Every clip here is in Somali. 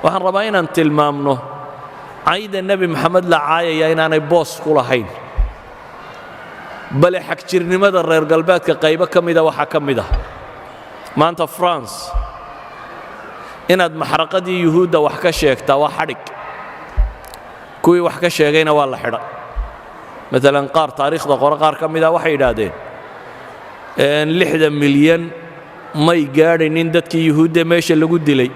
waxaan rabaa inaan tilmaamno cayda nebi maxamed la caayaya inaanay boos ku lahayn bale xagjirnimada reer galbeedka qaybo ka mida waxaa ka mid ah maanta France inaad maxraqadii yuhuudda wax ka sheegtaa waa xadhig kuwii wax ka sheegayna waa la xidha maalan qaar taariikhda qore qaar ka mida waxay yidhaahdeen 60 milyan may gaadhaynin dadkii yuhuudda meesha lagu dilay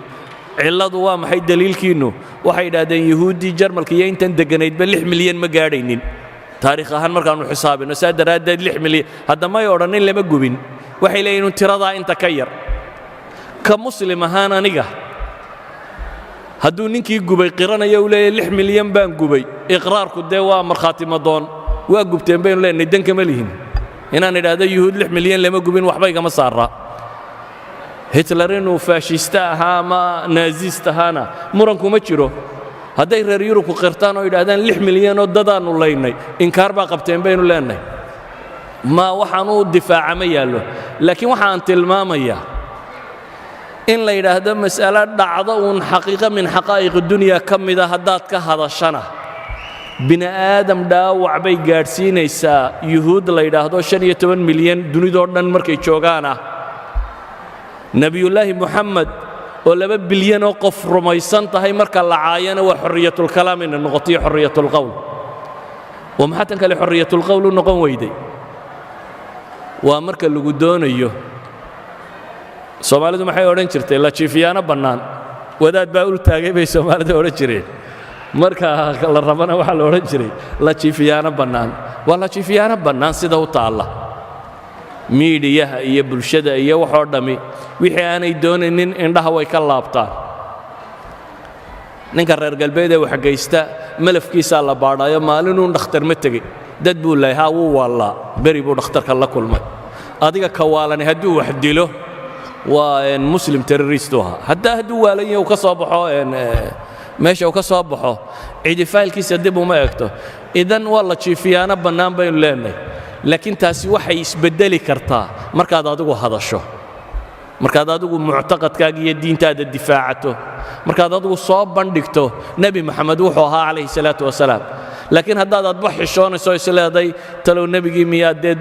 cilladu waa maxay daliilkiinnu waxay yidhaahdeen yuhuuddii jarmalka iyo intan degganaydba 6 milyan ma gaadhaynin taariikh ahaan markaannu xisaabino saa daraaddeed 6 milyan hadda may odhanin lama gubin waxay leeyihin tiradaa inta ka yar ka muslim ahaan aniga hadduu ninkii gubay qiranaya uu leeyahay 6 milyan baan gubay iqraarku dee waa markhaati madoon waa gubteen baynu leenahay dan kama lihin inaan idhaahdo yuhuud 6 milyan lama gubin waxba igama saara hitler inuu faashista ahaa ama naazist ahaana muranku ma jiro hadday reer yurubku qirtaan oo yidhaahdaan 6 milyan oo dadaannu laynay inkaar baa qabteen baynu leenahay ma waxaanu difaaca ma yaallo laakiin waxaan tilmaamayaa in la yidhaahdo mas'alo dhacdo uun xaqiiqo min xaqaa'iq dunya ka mida haddaad ka hadashana bini aadam dhaawac bay gaadhsiinaysaa yuhuud la yidhaahdo 15 milyan dunidoo dhan markay joogaana nebiyullaahi moxamed oo 2 bilyan oo qof rumaysan tahay marka la caayana waa xorriyatulkalaam inay noqotiyo xorriyatulqowl oo maxaa tan kale xorriyatulqowl u noqon weyday waa marka lagu doonayo soomaalidu maxay odhan jirtay la jiifiyaano bannaan wadaad baa ul taagay bay soomaalida odhan jireen marka la rabana waxaa la odhan jiray la jiifiyaano bannaan waa la jiifiyaano bannaan sida u taalla miidiyaha iyo bulshada iyo waxoo dhammi wixii aanay doonaynin indhaha way ka laabtaan ninka reer galbeed ee waxgaysta malafkiisaa la baadhaayo maalinuu dhakhtar ma tegey dad buu leeyahay haa wuu waallaa beri buu dhakhtarka la kulmay adiga ka waalani hadduu wax dilo waa muslim terrorist ahaa hadduu waalan yahay uu ka soo baxo meesha uu ka soo baxo cidi faylkiisa dib uma eegto idan waa la jiifiyaano bannaan baynu leenahay laakiin taasi waxay isbedeli kartaa markaad adigu hadasho markaad adigu muctaqadkaaga iyo diintaada difaacato markaad adigu soo bandhigto nebi maxamed wuxuu ahaa calayhi salaatu wasalaam laakiin haddaad adba xishoonayso isleeday talow nebigii miyaa dee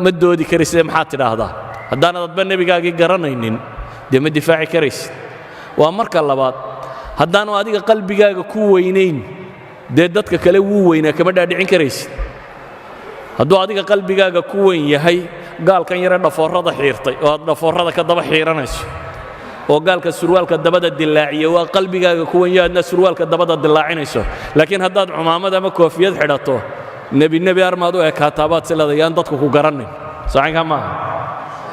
ma doodi karaysidee maxaad tidhaahdaa haddaanad adba nebigaagii garanaynin dee ma difaaci karaysid waa marka labaad haddaanu adiga qalbigaaga ku weynayn dee dadka kale wuu weynaa kama dhaadhicin karaysid hadduu adiga qalbigaaga ku weyn yahay gaalkan yare dhafoorrada xiirtay oo aad dhafoorrada ka daba xiiranayso oo gaalka surwaalka dabada dilaaciya waa qalbigaaga ku weyn yahay aadna surwaalka dabada dilaacinayso laakiin haddaad cumaamad ama koofiyad xidhato nebi armaad u ekaataabaad sileeda yaan dadku ku garanin sacanka maaha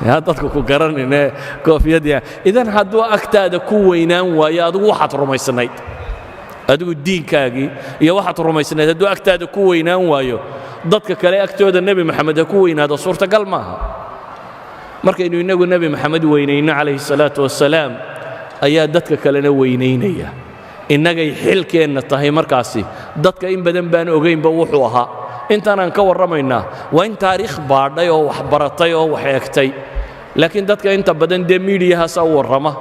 yaa dadku ku garaninee koofiyadya idan hadduu agtaada ku weynaan waayo adigu waxaad rumaysnayd adigu diinkaagii iyo waxaad rumaysnayd hadduu agtaada ku weynaan waayo dadka kale agtooda nebi maxamed ha ku weynaado suurtagal maaha markaynu innagu nebi maxamed weynayno calayhi salaatu wasalaam ayaa dadka kalena weynaynaya innagay xilkeenna tahay markaasi dadka in badan baan ogaynba wuxuu ahaa intaanaan ka warramaynaa waa in taariikh baadhay oo wax baratay oo wax eegtay laakiin dadka inta badan dee miidiyahaasaa u warrama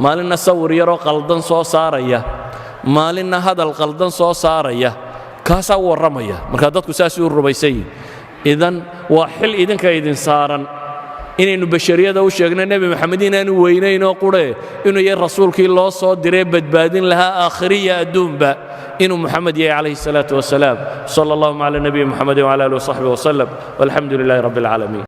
maalinna sawir yaroo qaldan soo saaraya maalinna hadal qaldan soo saaraya kaasaa u warramaya markaa dadku saasuu u rumaysan yihin idan waa xil idinka idin saaran inaynu bashariyada u sheegno nebi maxamed inaanu weynaynoo qurhe inuu yahay rasuulkii loo soo diree badbaadin lahaa aakhiriya adduunba inuu محمد yahay عليه الصلاة والسلام صلى الله على نبي محمد وعلى آله وصحبه وسلم والحمد لله رب العالمين